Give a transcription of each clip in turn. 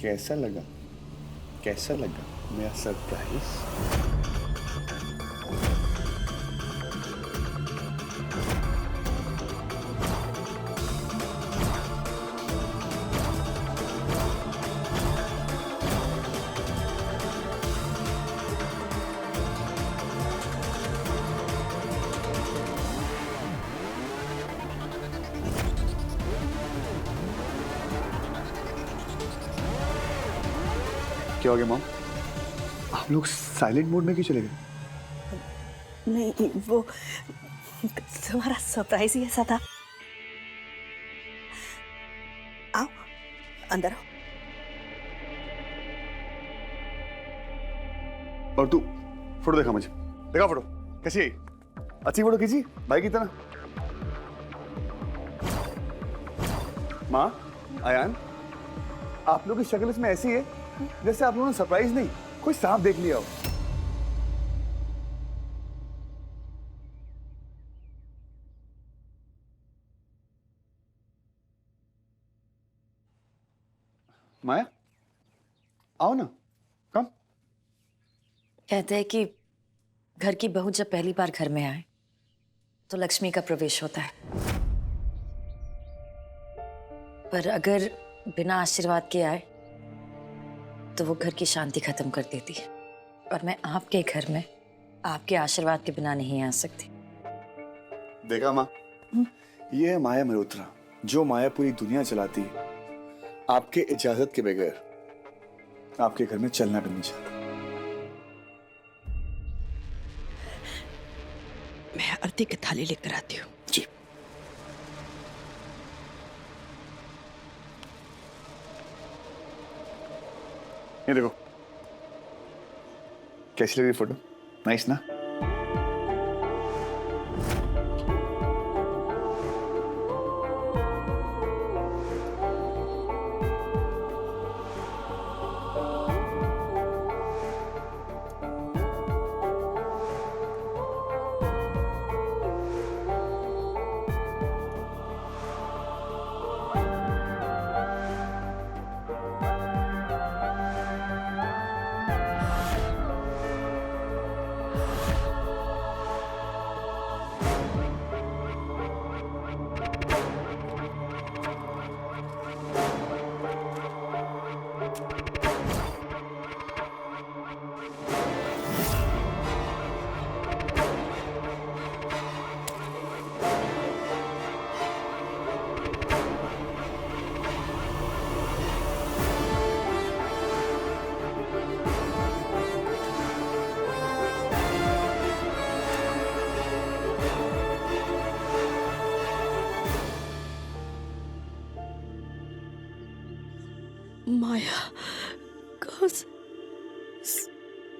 कैसा लगा? कैसा लगा मेरा सरप्राइज? क्या हो गया मॉम? आप लोग साइलेंट मोड में क्यों चले गए? नहीं, वो तुम्हारा सरप्राइज ही ऐसा था। आओ, अंदर आओ। और तू फोटो देखा मुझे, देखा फोटो कैसी है? अच्छी फोटो खींची भाई की तरह। माँ, आयान, आप लोग की शक्ल इसमें ऐसी है जैसे आप लोगों ने सरप्राइज नहीं, कोई सांप देख लिया हो। माया, आओ ना, कम। कहते हैं कि घर की बहू जब पहली बार घर में आए तो लक्ष्मी का प्रवेश होता है, पर अगर बिना आशीर्वाद के आए तो वो घर की शांति खत्म कर देती है। और मैं आपके घर में आपके आशीर्वाद के बिना नहीं आ सकती। देखा माँ, ये है माया मल्होत्रा, जो माया पूरी दुनिया चलाती है। आपके इजाजत के बगैर आपके घर में चलना भी नहीं चाहता। मैं आरती की थाली लेकर आती हूँ। जी। ये देखो, कैसी लग रही फोटो? नाइस ना? माया, कहाँ से?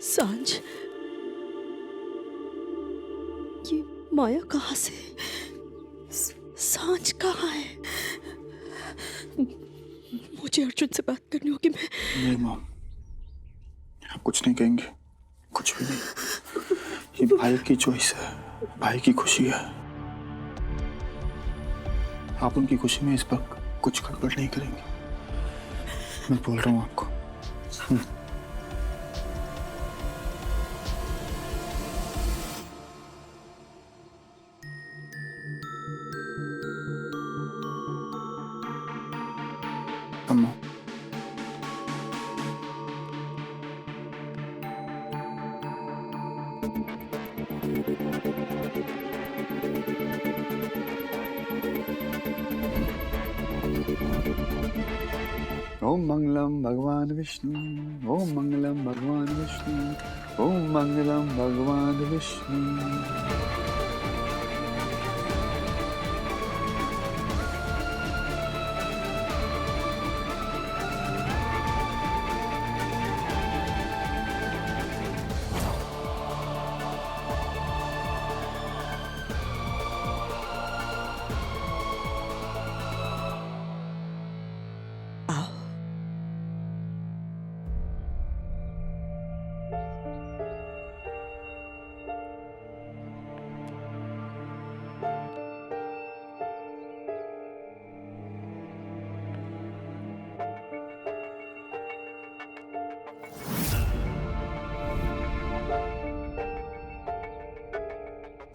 सांझ, ये माया कहाँ से? सांझ कहाँ है? मुझे अर्जुन से बात करनी होगी। मैं नहीं मॉम, आप कुछ नहीं कहेंगे, कुछ भी नहीं। ये भाई की चॉइस है, भाई की खुशी है। आप उनकी खुशी में इस वक्त कुछ गड़बड़ नहीं करेंगे, मैं बोल रहा हूँ आपको। अम्मा, ओम मंगलम भगवान विष्णु, ओम मंगलम भगवान विष्णु, ओम मंगलम भगवान विष्णु। आओ।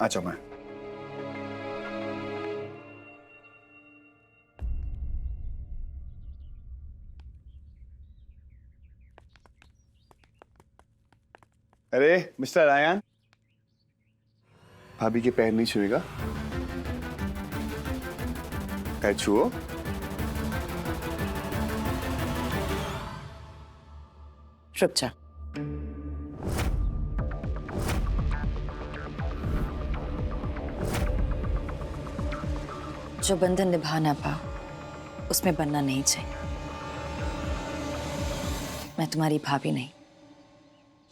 आ जाओ मैं। अरे मिस्टर रायन, भाभी के पैर नहीं छुएगा। पैर छुओ। रुक जा। जो बंधन निभा ना पाओ उसमें बनना नहीं चाहिए। मैं तुम्हारी भाभी नहीं,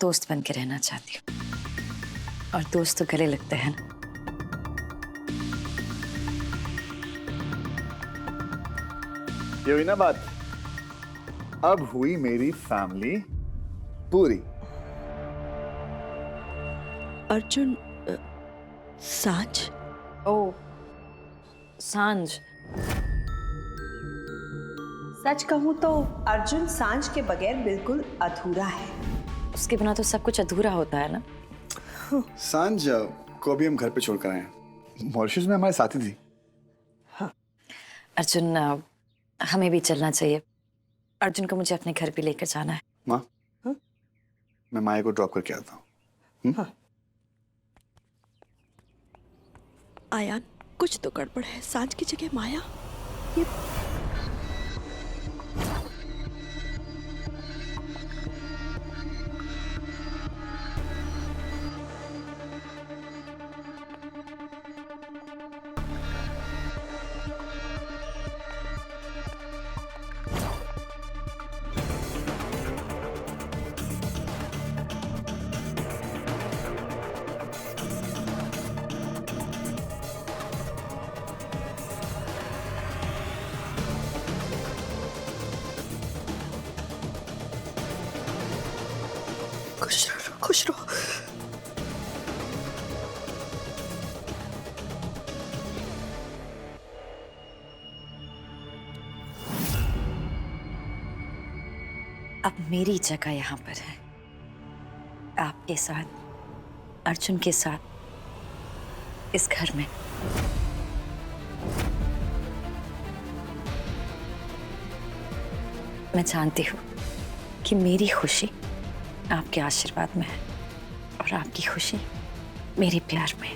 दोस्त बन के रहना चाहती हूँ, और दोस्त तो गले लगते हैं ना। ये हुई ना बात। अब हुई मेरी फैमिली पूरी। अर्जुन, सांझ। ओ, सांझ। सच कहूं तो अर्जुन सांझ के बगैर बिल्कुल अधूरा है। उसके बिना तो सब कुछ अधूरा होता है ना। सांझ को भी हम घर पे छोड़कर आए हैं। मॉरिशस में हमारे साथी थी। अर्जुन, हमें भी चलना चाहिए। अर्जुन को मुझे अपने घर भी लेकर जाना है। माँ, मैं माया को ड्रॉप करके आता हूँ। आयान, कुछ तो गड़बड़ है। सांझ की जगह माया। ये खुश रहो, खुश रहो। अब मेरी जगह यहाँ पर है, आपके साथ, अर्जुन के साथ, इस घर में। मैं जानती हूँ कि मेरी खुशी आपके आशीर्वाद में है, और आपकी खुशी मेरे प्यार में।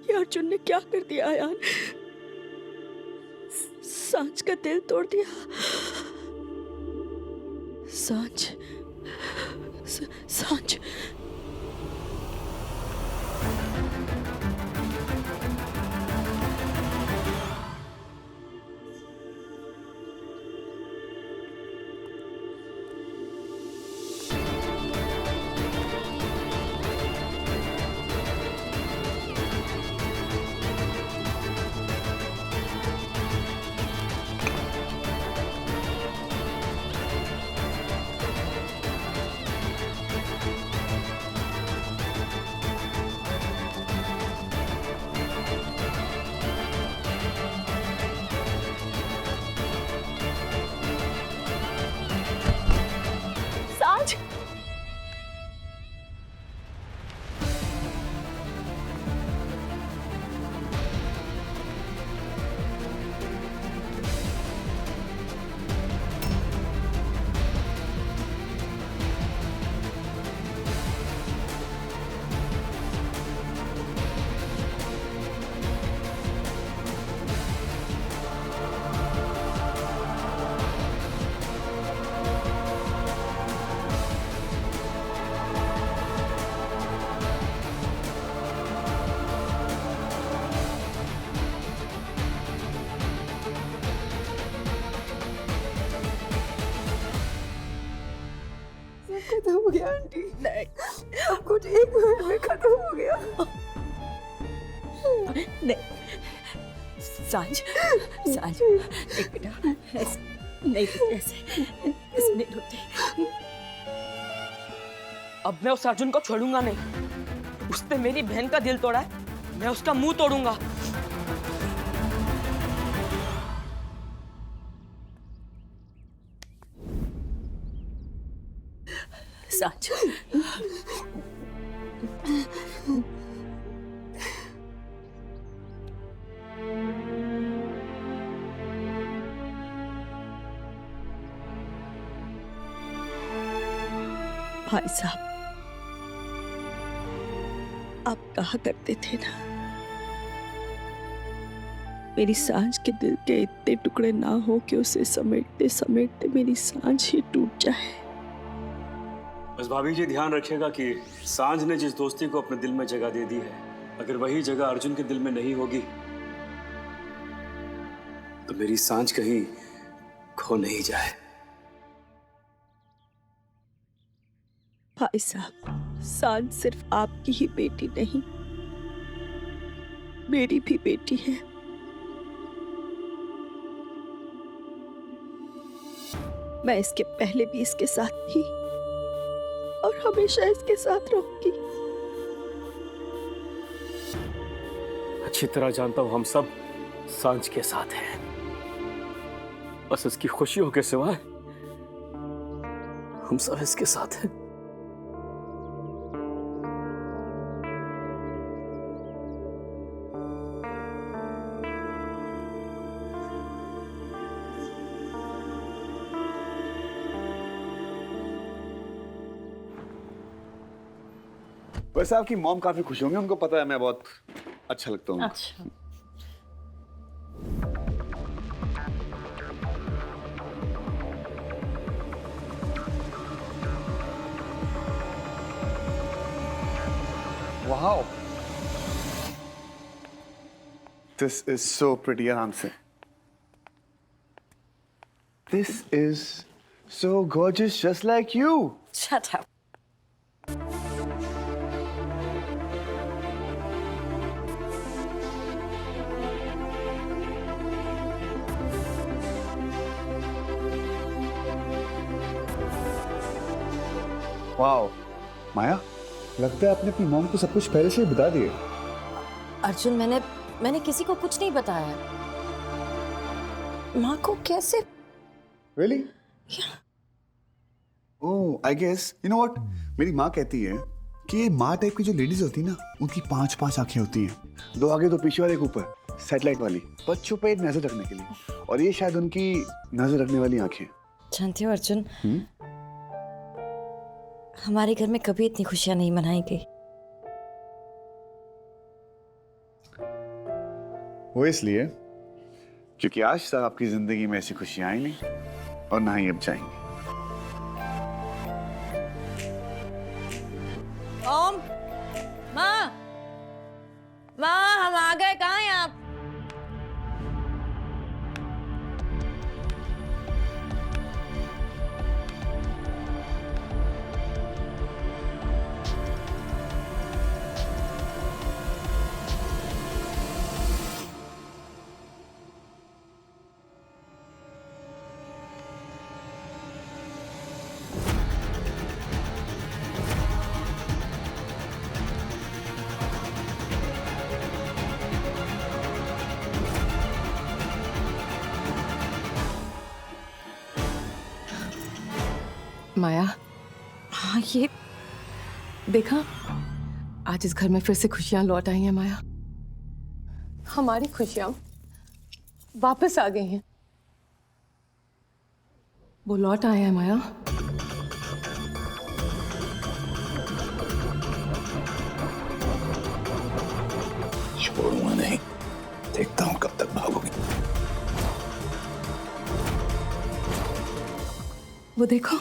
ये अर्जुन ने क्या कर दिया आयान? सांझ का दिल तोड़ दिया। सांझ, सांझ। सांझ। खत्म हो गया आंटी। नहीं, अब कुछ एक मिनट में खत्म हो गया। नहीं, सांझ, सांझ, एक मिनट। नहीं ऐसे नहीं रोते। अब मैं उस अर्जुन को छोड़ूंगा नहीं। उसने मेरी बहन का दिल तोड़ा है, मैं उसका मुंह तोड़ूंगा। सांच, भाई साहब, आप कहा करते थे ना, मेरी सांझ के दिल के इतने टुकड़े ना हो कि उसे समेटते समेटते मेरी सांझ ही टूट जाए। बस भाभी जी ध्यान रखिएगा कि सांझ ने जिस दोस्ती को अपने दिल में जगह दे दी है, अगर वही जगह अर्जुन के दिल में नहीं होगी तो मेरी सांझ कहीं खो नहीं जाए। भाई साहब, सांझ सिर्फ आपकी ही बेटी नहीं, मेरी भी बेटी है। मैं इसके पहले भी इसके साथ थी और हमेशा इसके साथ रहूंगी। अच्छी तरह जानता हूं हम सब सांझ के साथ हैं, बस इसकी खुशियों के सिवाय हम सब इसके साथ हैं। वैसे आपकी मॉम काफी खुश होंगे, उनको पता है मैं बहुत अच्छा लगता हूँ। अच्छा। Wow. This is so pretty, आराम से। This is so gorgeous, just like you. Shut up. Wow, Maya, लगता है आपने अपनी मॉम को सब कुछ पहले से ही बता दिया। अर्जुन, मैंने किसी को कुछ नहीं बताया। माँ को कैसे? Really? Yeah. Oh, I guess, you know what? मेरी माँ कहती है कि ये माँ टाइप की जो लेडीज होती है ना, उनकी 5-5 आंखें होती हैं, 2 आगे 2 पीछे और एक ऊपर, सैटेलाइट वाली, बच्चों पे नजर रखने के लिए। और ये शायद उनकी नजर रखने वाली आंखें। जानते हो अर्जुन, हमारे घर में कभी इतनी खुशियां नहीं मनाई गई। वो इसलिए क्योंकि आज तक आपकी जिंदगी में ऐसी खुशियां आई नहीं और ना ही अब जाएंगी। ओम, माँ, हम आ गए। कहाँ हैं आप? माया, हाँ ये देखा, आज इस घर में फिर से खुशियां लौट आई हैं। माया, हमारी खुशियां वापस आ गई हैं, वो लौट आए हैं। माया, छोड़ूंगा नहीं, देखता हूँ कब तक भागोगी। वो देखो,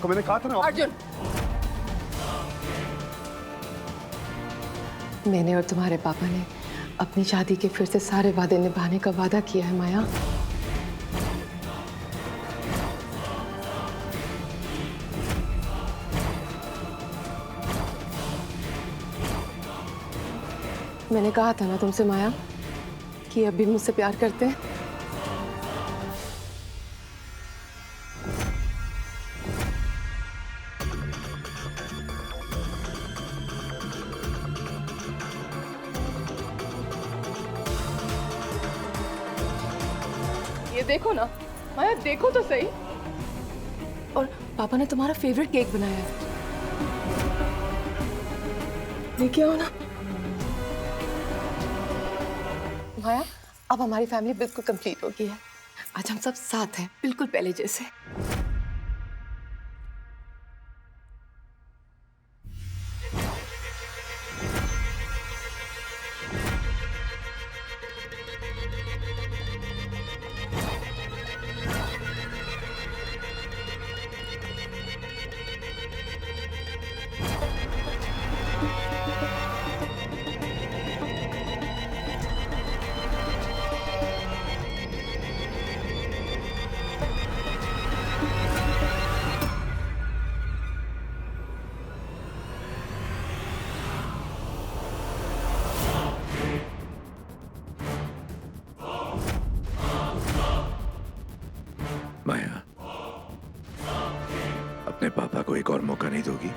देखो मैंने कहा था ना। अर्जुन, मैंने और तुम्हारे पापा ने अपनी शादी के फिर से सारे वादे निभाने का वादा किया है माया। मैंने कहा था ना तुमसे माया कि अब भी मुझसे प्यार करते हैं। ये देखो ना माया, देखो तो सही। और पापा ने तुम्हारा फेवरेट केक बनाया है, लेके आओ ना। माया, अब हमारी फैमिली बिल्कुल कंप्लीट हो गई है। आज हम सब साथ हैं, बिल्कुल पहले जैसे। माया, अपने पापा को एक और मौका नहीं दोगी?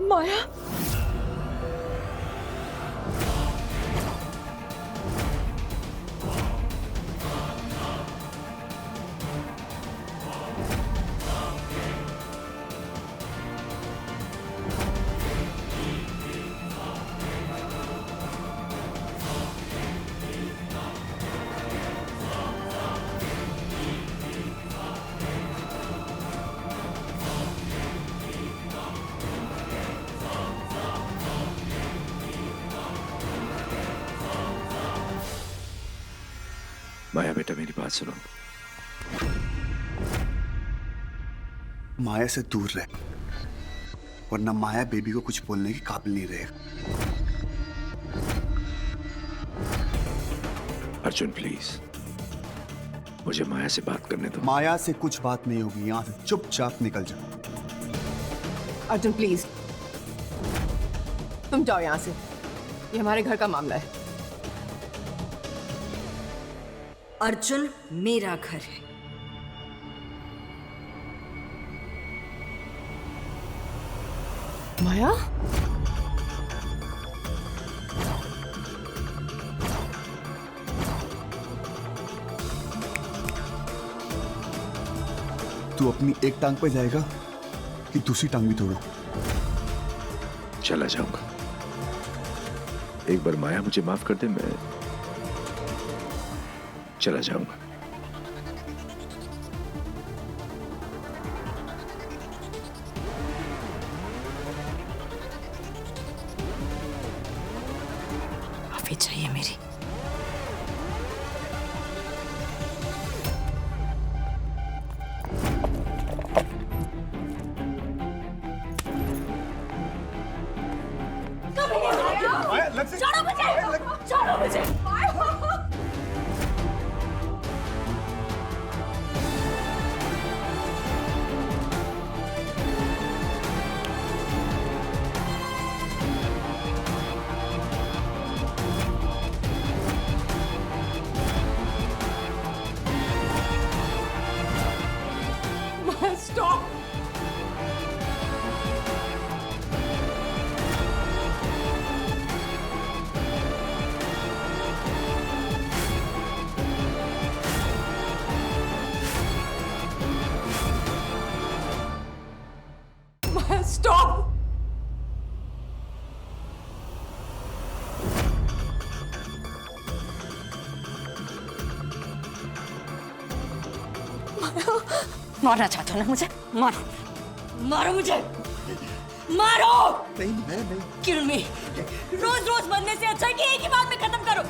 माया, माया बेटा, मेरी बात सुनो। माया से दूर रहे, वरना माया बेबी को कुछ बोलने के काबिल नहीं रहेगा। अर्जुन प्लीज, मुझे माया से बात करने दो। माया से कुछ बात नहीं होगी, यहाँ से चुपचाप निकल जाओ। अर्जुन प्लीज, तुम जाओ यहाँ से। ये हमारे घर का मामला है। अर्जुन मेरा घर है। माया, तू अपनी एक टांग पे जाएगा कि दूसरी टांग भी तोड़ो? चला जाऊंगा। एक बार माया मुझे माफ कर दे, मैं चला जाऊंगा। माफी चाहिए मेरी। स्टॉप। स्टॉप। मारना चाहते हो ना मुझे? मारो, मारो मुझे, मारो। नहीं। किल मी। रोज रोज मरने से अच्छा है कि एक ही बात में खत्म करो।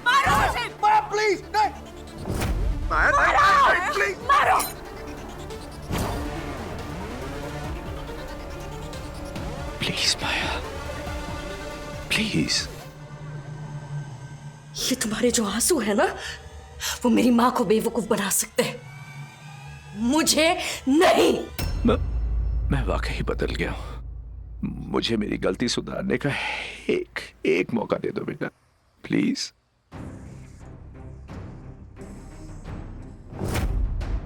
मारो मुझे। माया प्लीज नहीं। माया प्लीज मारो। Please Maya, please. ये तुम्हारे जो आंसू है ना, वो मेरी माँ को बेवकूफ बना सकते हैं, मुझे नहीं। मैं वाकई बदल गया हूं। मुझे मेरी गलती सुधारने का एक मौका दे दो बेटा, प्लीज।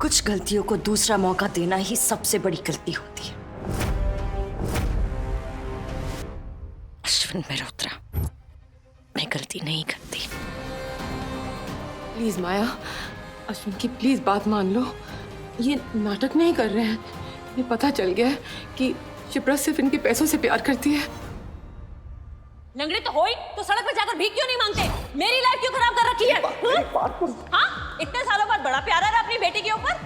कुछ गलतियों को दूसरा मौका देना ही सबसे बड़ी गलती होती है। अश्विन मेहरोत्रा, मैं गलती नहीं करती। प्लीज माया, अश्विन की प्लीज बात मान लो। ये नाटक नहीं कर रहे हैं। ये पता चल गया है कि शिप्रा सिर्फ इनके पैसों से प्यार करती है। लंगड़े तो हो ही, तो सड़क पर जाकर भीख क्यों नहीं मांगते? मेरी लाइफ क्यों खराब कर रखी है? हाँ, इतने सालों बाद बड़ा प्यार है अपनी बेटी के ऊपर।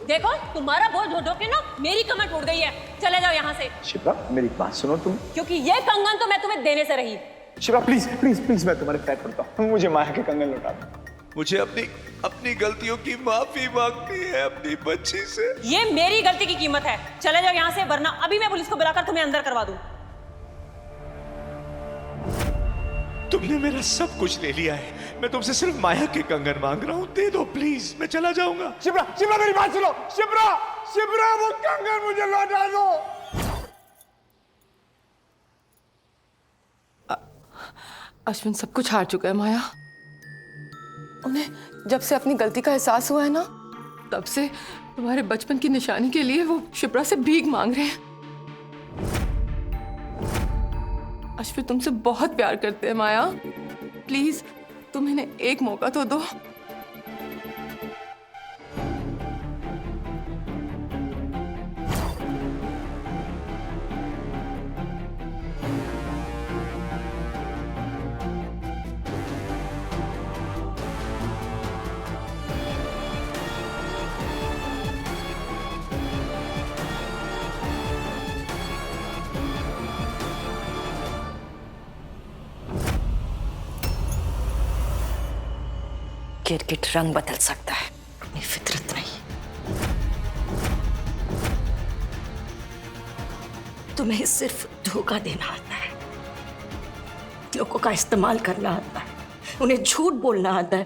देखो, तुम्हारा बोझ ढो ढो के ना मेरी कमर टूट गई है। चले जाओ यहाँ से। शिप्रा, मेरी बात सुनो तुम। क्योंकि ये कंगन तो मैं तुम्हें देने से रही। शिप्रा प्लीज प्लीज प्लीज, मैं तुम्हारे पैर पड़ता हूँ, मुझे माया के कंगन लौटा दो। मुझे अपनी गलतियों की माफी मांगनी है अपनी बच्ची से। ये मेरी गलती की कीमत है। चले जाओ यहाँ से, वरना अभी मैं पुलिस को बुलाकर तुम्हें अंदर करवा दूं। तुमने मेरा सब कुछ ले लिया है, मैं तुमसे सिर्फ माया के कंगन मांग रहा हूँ, दे दो प्लीज, मैं चला जाऊंगा। शिप्रा, शिप्रा मेरी बात सुनो। शिप्रा, शिप्रा वो कंगन मुझे लौटा दो। अश्विन सब कुछ हार चुका है माया। उन्हें जब से अपनी गलती का एहसास हुआ है ना, तब से तुम्हारे बचपन की निशानी के लिए वो शिप्रा से भीख मांग रहे हैं। अश्विन तुमसे बहुत प्यार करते हैं माया। प्लीज तुम इन्हें एक मौका तो दो। गिरगिट रंग बदल सकता है, अपनी फितरत नहीं। तुम्हें सिर्फ धोखा देना आता है, लोगों का इस्तेमाल करना आता है, उन्हें झूठ बोलना आता है,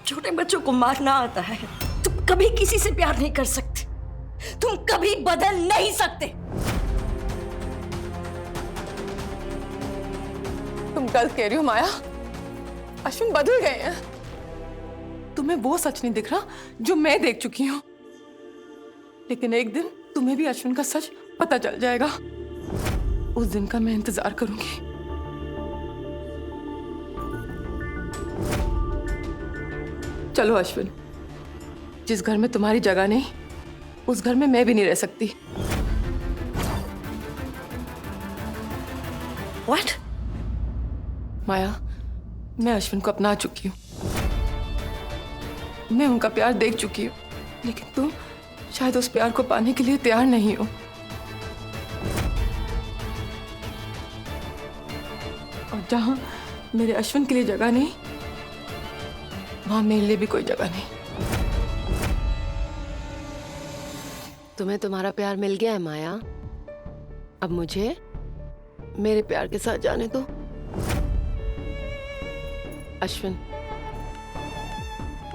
छोटे बच्चों को मारना आता है। तुम कभी किसी से प्यार नहीं कर सकते, तुम कभी बदल नहीं सकते। तुम गलत कह रही हो माया। अश्विन बदल गए हैं। तुम्हें वो सच नहीं दिख रहा जो मैं देख चुकी हूं, लेकिन एक दिन तुम्हें भी अश्विन का सच पता चल जाएगा। उस दिन का मैं इंतजार करूंगी। चलो अश्विन, जिस घर में तुम्हारी जगह नहीं, उस घर में मैं भी नहीं रह सकती। What? माया, मैं अश्विन को अपना चुकी हूँ। मैं उनका प्यार देख चुकी हूँ, लेकिन तुम शायद उस प्यार को पाने के लिए तैयार नहीं हो। और जहां मेरे अश्विन के लिए जगह नहीं, वहां मेरे लिए भी कोई जगह नहीं। तुम्हें तुम्हारा प्यार मिल गया है माया। अब मुझे मेरे प्यार के साथ जाने दो। अश्विन,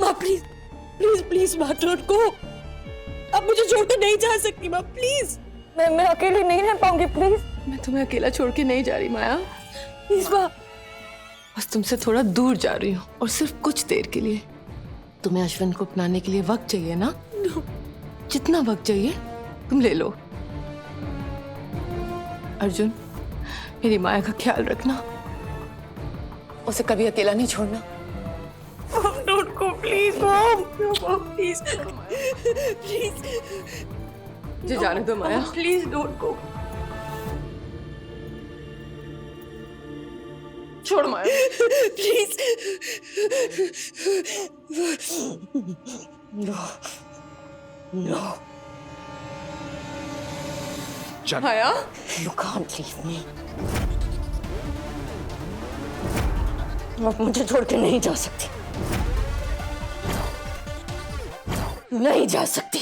माँ प्लीज प्लीज प्लीज मत उनको। अब मुझे छोड़कर नहीं जा सकती माँ, प्लीज। मैं अकेले नहीं रह पाऊंगी, प्लीज। मैं तुम्हें अकेला छोड़ के नहीं जा रही माया, प्लीज माँ। बस तुमसे थोड़ा दूर जा रही हूँ, और सिर्फ कुछ देर के लिए। तुम्हें अश्विन को अपनाने के लिए वक्त चाहिए ना? जितना वक्त चाहिए तुम ले लो। अर्जुन, मेरी माया का ख्याल रखना, उसे कभी अकेला नहीं छोड़ना। उनको प्लीज मॉम प्लीज प्लीज मुझे जाने दो माया। Please don't go. छोड़ Maya. Please no Maya You can't leave me. आप मुझे छोड़ के नहीं जा सकती, नहीं जा सकती।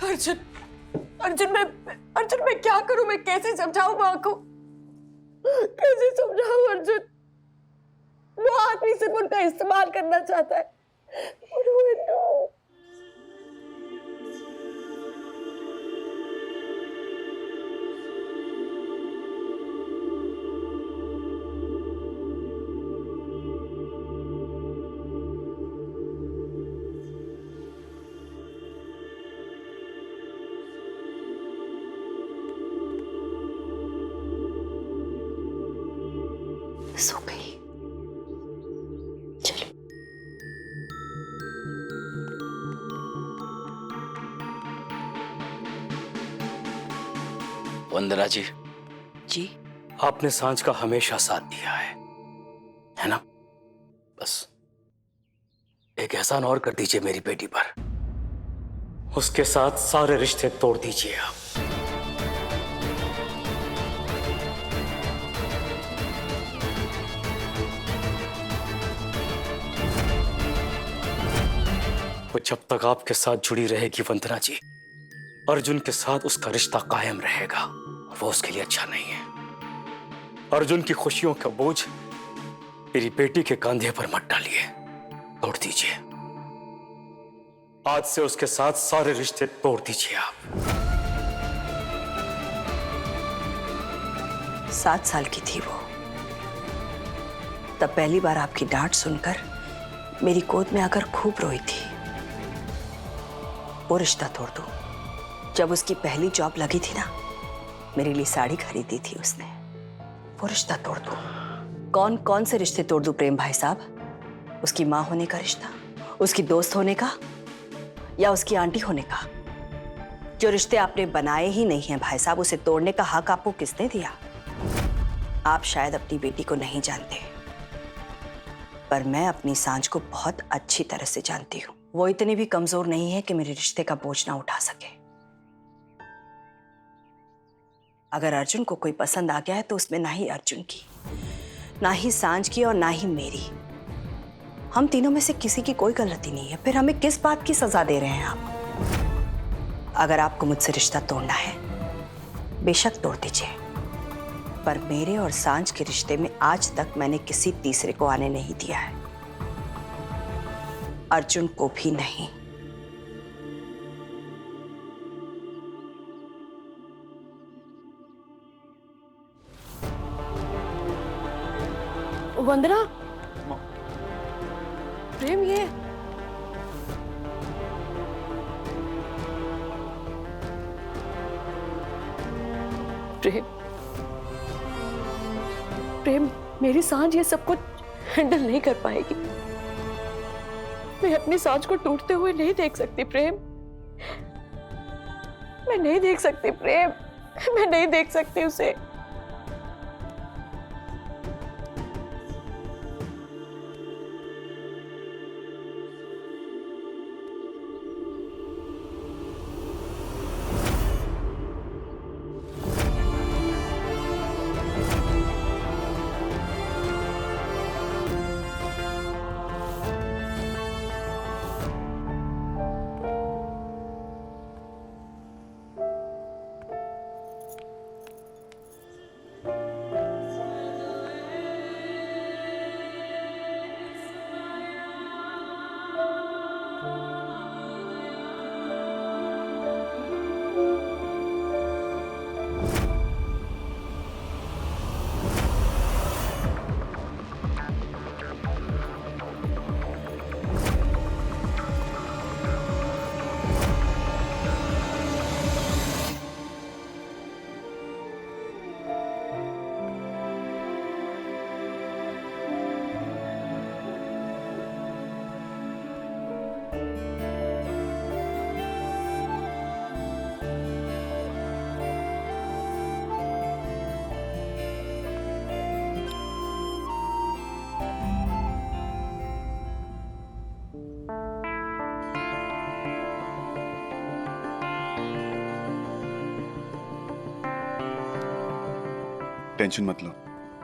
अर्जुन अर्जुन मैं क्या करूं? मैं कैसे समझाऊं माँ को? कैसे समझाऊं अर्जुन? वो आदमी सिर्फ उनका इस्तेमाल करना चाहता है। What do I do? सो गई। चलो। वंदना जी, जी आपने सांझ का हमेशा साथ दिया है ना? बस एक एहसान और कर दीजिए मेरी बेटी पर। उसके साथ सारे रिश्ते तोड़ दीजिए आप। वो जब तक आपके साथ जुड़ी रहेगी वंदना जी, अर्जुन के साथ उसका रिश्ता कायम रहेगा। वो उसके लिए अच्छा नहीं है। अर्जुन की खुशियों का बोझ मेरी बेटी के कंधे पर मत डालिए, तोड़ दीजिए। आज से उसके साथ सारे रिश्ते तोड़ दीजिए आप। 7 साल की थी वो, तब पहली बार आपकी डांट सुनकर मेरी गोद में आकर खूब रोई थी। वो रिश्ता तोड़ दूं? जब उसकी पहली जॉब लगी थी ना, मेरे लिए साड़ी खरीदी थी उसने। वो रिश्ता तोड़ दूं? कौन कौन से रिश्ते तोड़ दूं प्रेम भाई साहब? उसकी माँ होने का रिश्ता, उसकी दोस्त होने का, या उसकी आंटी होने का? जो रिश्ते आपने बनाए ही नहीं हैं भाई साहब, उसे तोड़ने का हक आपको किसने दिया? आप शायद अपनी बेटी को नहीं जानते, पर मैं अपनी सांझ को बहुत अच्छी तरह से जानती हूँ। वो इतनी भी कमजोर नहीं है कि मेरे रिश्ते का बोझ ना उठा सके। अगर अर्जुन को कोई पसंद आ गया है तो उसमें ना ही अर्जुन की, ना ही सांझ की और ना ही मेरी। हम तीनों में से किसी की कोई गलती नहीं है। फिर हमें किस बात की सजा दे रहे हैं आप? अगर आपको मुझसे रिश्ता तोड़ना है, बेशक तोड़ दीजिए, पर मेरे और सांझ के रिश्ते में आज तक मैंने किसी तीसरे को आने नहीं दिया है, अर्जुन को भी नहीं। वंदना, प्रेम, ये प्रेम, प्रेम, मेरी सांझ ये सब कुछ हैंडल नहीं कर पाएगी। मैं अपनी सांझ को टूटते हुए नहीं देख सकती प्रेम, मैं नहीं देख सकती प्रेम, मैं नहीं देख सकती उसे। टेंशन मत लो,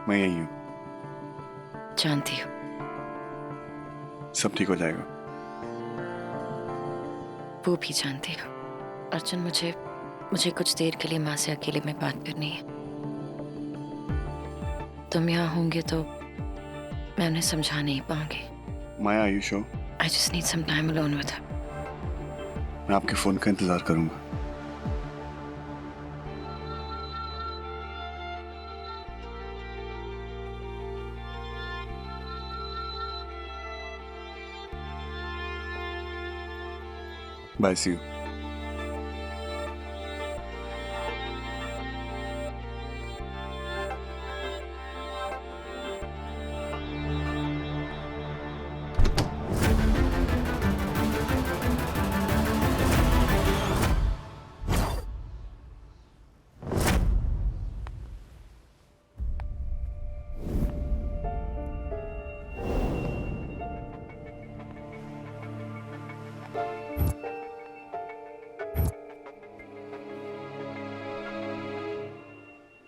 मैं यही हूं। जानती हूँ। सब ठीक हो जाएगा। वो भी जानती हूँ। अर्जुन, मुझे कुछ देर के लिए माँ से अकेले में बात करनी है। तुम यहाँ होंगे तो मैं उन्हें समझा नहीं पाऊंगी। Maya, are you sure? I just need some time alone with her. मैं आपके फोन का इंतजार करूंगा। Bye, see you.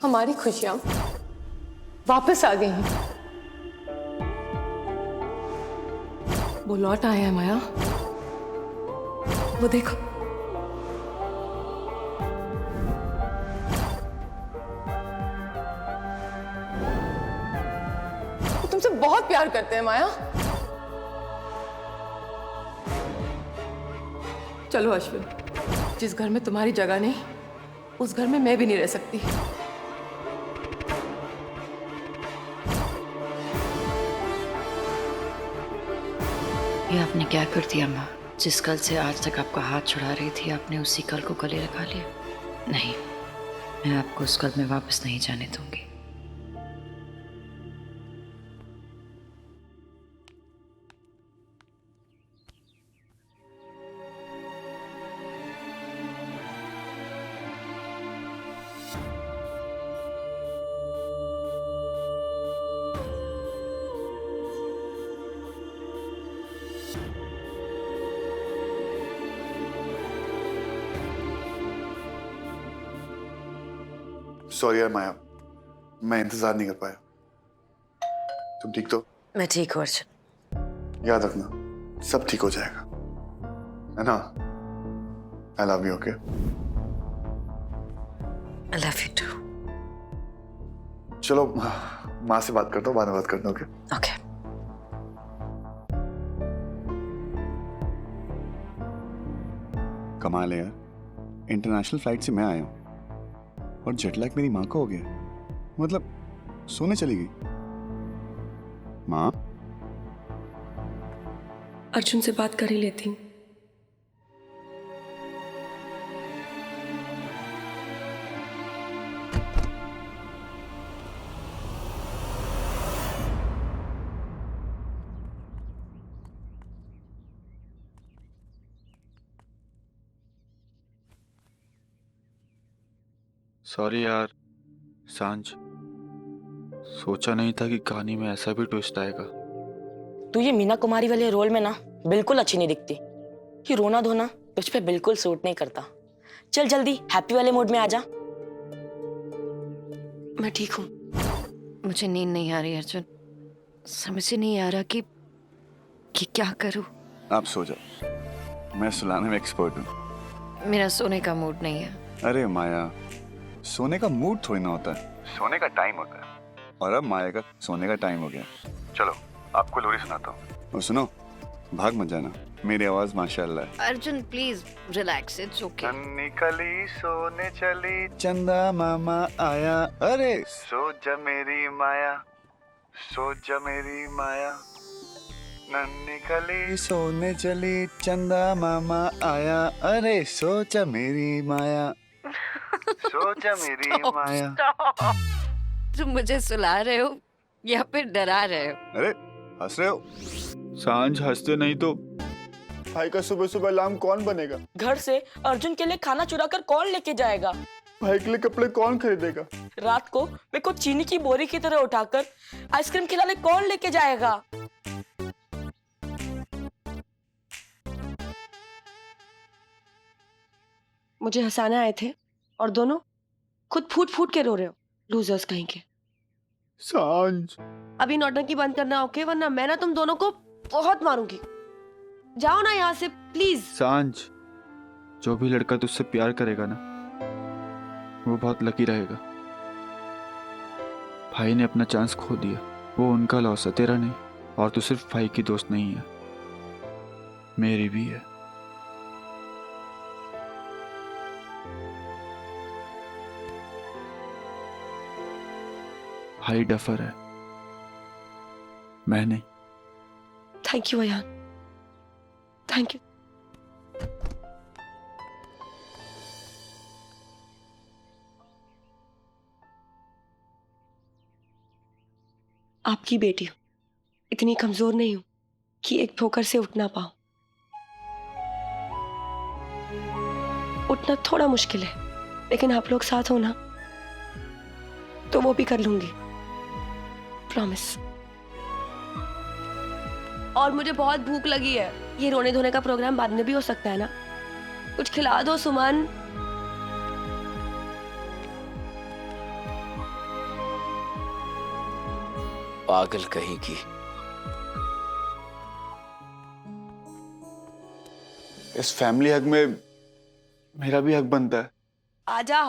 हमारी खुशियां वापस आ गई हैं। वो लौट आए हैं माया, वो देखो। वो तुमसे बहुत प्यार करते हैं माया। चलो अश्विन, जिस घर में तुम्हारी जगह नहीं, उस घर में मैं भी नहीं रह सकती। ये आपने क्या कर दिया माँ? जिस कल से आज तक आपका हाथ छुड़ा रही थी, आपने उसी कल को गले लगा लिया। नहीं, मैं आपको उस कल में वापस नहीं जाने दूंगी। सॉरी यार माया, मैं इंतजार नहीं कर पाया। तुम ठीक तो? मैं ठीक हूँ अर्जुन। याद रखना, सब ठीक हो जाएगा, है ना? I love you. Okay, I love you too. चलो माँ से बात करता हूँ, बाद में बात करता हूँ। Okay okay. कमाल है यार, इंटरनेशनल फ्लाइट से मैं आया हूँ और जेट लैग मेरी माँ को हो गया। मतलब सोने चली गई। माँ, अर्जुन से बात कर ही लेती हूँ। सॉरी यार सांझ, सोचा नहीं था कि कहानी में ऐसा भी ट्विस्ट आएगा। तू ये मीना कुमारी वाले रोल में ना बिल्कुल अच्छी नहीं दिखती। ये रोना धोना तुझ पे बिल्कुल सूट नहीं करता। चल जल्दी हैप्पी वाले मूड में आ जा। मैं ठीक हूँ। मुझे नींद नहीं आ रही अर्जुन, समझ ही नहीं आ रहा कि क्या करूँ। आप सो जाओ, मैं सुलाने में एक्सपर्ट हूँ। मेरा सोने का मूड नहीं है। अरे माया, सोने का मूड थोड़ी ना होता है, सोने का टाइम होता है। और अब माया का सोने का टाइम हो गया। चलो आपको लोरी सुनाता हूँ। और सुनो, भाग मत जाना, मेरी आवाज माशाल्लाह है। Arjun please relax, it's okay. नन्ही कली सोने चली, चंदा मामा आया, अरे सो जा मेरी माया, सो जा मेरी माया। नन्ही कली सोने चली, चंदा मामा आया, अरे सो जा मेरी माया, सो जा मेरी माया। तुम मुझे सुला रहे हो या फिर डरा रहे हो? अरे हंस रहे हो? सांझ हंसते नहीं तो भाई का सुबह सुबह अलार्म कौन बनेगा? घर से अर्जुन के लिए खाना चुरा कर कौन लेके जाएगा? भाई के लिए कपड़े कौन खरीदेगा? रात को मेरे को चीनी की बोरी की तरह उठाकर आइसक्रीम खिलाने कौन लेके जाएगा? मुझे हंसाने आए थे और दोनों खुद फूट फूट के रो रहे हो, लूजर्स कहीं के। सांझ अभी नौटंकी बंद करना, ओके? वरना मैं ना तुम दोनों को बहुत मारूंगी। जाओ ना यहाँ से प्लीज। सांझ, जो भी लड़का तुझसे प्यार करेगा ना, वो बहुत लकी रहेगा। भाई ने अपना चांस खो दिया, वो उनका लॉस है, तेरा नहीं। और तू सिर्फ भाई की दोस्त नहीं है, मेरी भी है। भाई डफर है, मैं नहीं। Thank you Ayan, thank you. आपकी बेटी हूं, इतनी कमजोर नहीं हूं कि एक ठोकर से उठ ना पाऊं। उठना थोड़ा मुश्किल है, लेकिन आप लोग साथ हो ना तो वो भी कर लूंगी, प्रॉमिस। और मुझे बहुत भूख लगी है। ये रोने धोने का प्रोग्राम बाद में भी हो सकता है ना? कुछ खिला दो सुमन। पागल कहीं की। इस फैमिली हक में मेरा भी हक बनता है। आजा।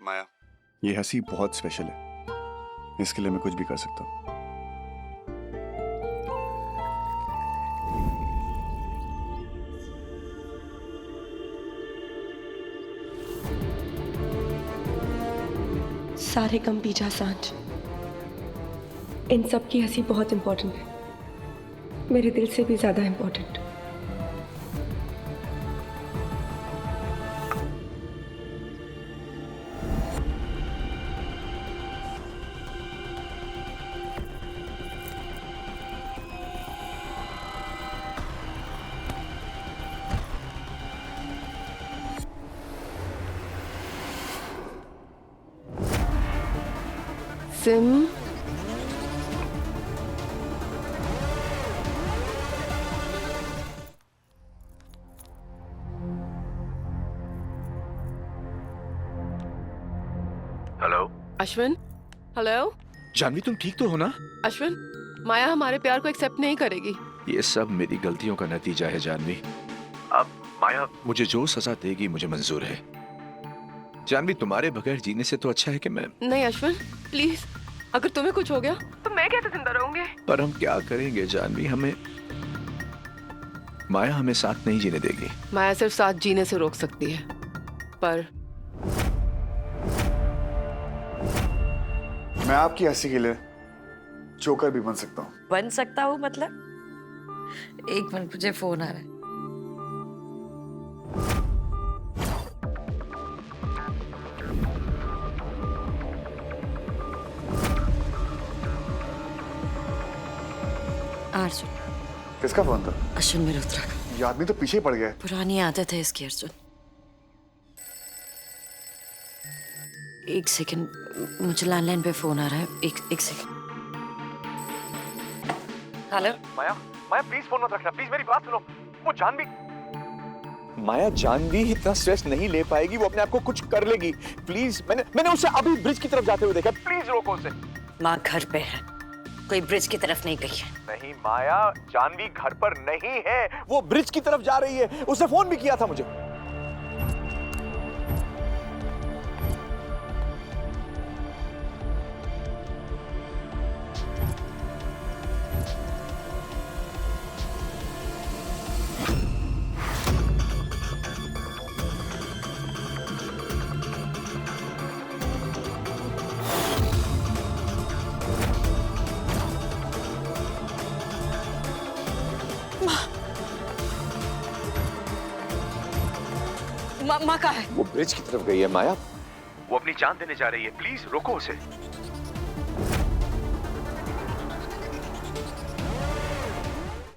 माया, ये हंसी बहुत स्पेशल है, इसके लिए मैं कुछ भी कर सकता हूँ। सारे गम पीछा सांझ, इन सब की हंसी बहुत इंपॉर्टेंट है, मेरे दिल से भी ज्यादा इंपॉर्टेंट। सिम, हेलो अश्विन, हेलो। जानवी, तुम ठीक तो हो ना? अश्विन, माया हमारे प्यार को एक्सेप्ट नहीं करेगी। ये सब मेरी गलतियों का नतीजा है जानवी। अब माया मुझे जो सजा देगी मुझे मंजूर है। जानवी, तुम्हारे बगैर जीने से तो अच्छा है कि मैं। नहीं अश्विन प्लीज, अगर तुम्हें कुछ हो गया तो मैं कैसे जिंदा रहूंगी? पर हम क्या करेंगे जानवी, माया हमें साथ नहीं जीने देगी। माया सिर्फ साथ जीने से रोक सकती है, पर मैं आपकी हंसी के लिए जोकर भी बन सकता हूँ। बन सकता हूँ मतलब? एक मिनट, मुझे फोन आ रहा है। अर्जुन, किसका फोन था? अश्विन मल्होत्रा का। ये आदमी तो पीछे पड़ गया है। पुरानी आदत है इसकी अर्जुन। एक सेकंड, मुझे लैंडलाइन पे फोन आ रहा है। एक second. Hello Maya, Maya please phone मत रखना, प्लीज मेरी बात सुनो। वो जानवी, माया जानवी इतना स्ट्रेस नहीं ले पाएगी, वो अपने आप को कुछ कर लेगी। प्लीज, मैंने उसे अभी ब्रिज की तरफ जाते हुए देखा, प्लीज रोको उसे। माँ घर पे है, कोई ब्रिज की तरफ नहीं गई है। नहीं माया, जानवी घर पर नहीं है, वो ब्रिज की तरफ जा रही है। उसने फोन भी किया था मुझे। माँ कहाँ है? वो ब्रिज की तरफ गई है माया, वो अपनी जान देने जा रही है। प्लीज रोको उसे।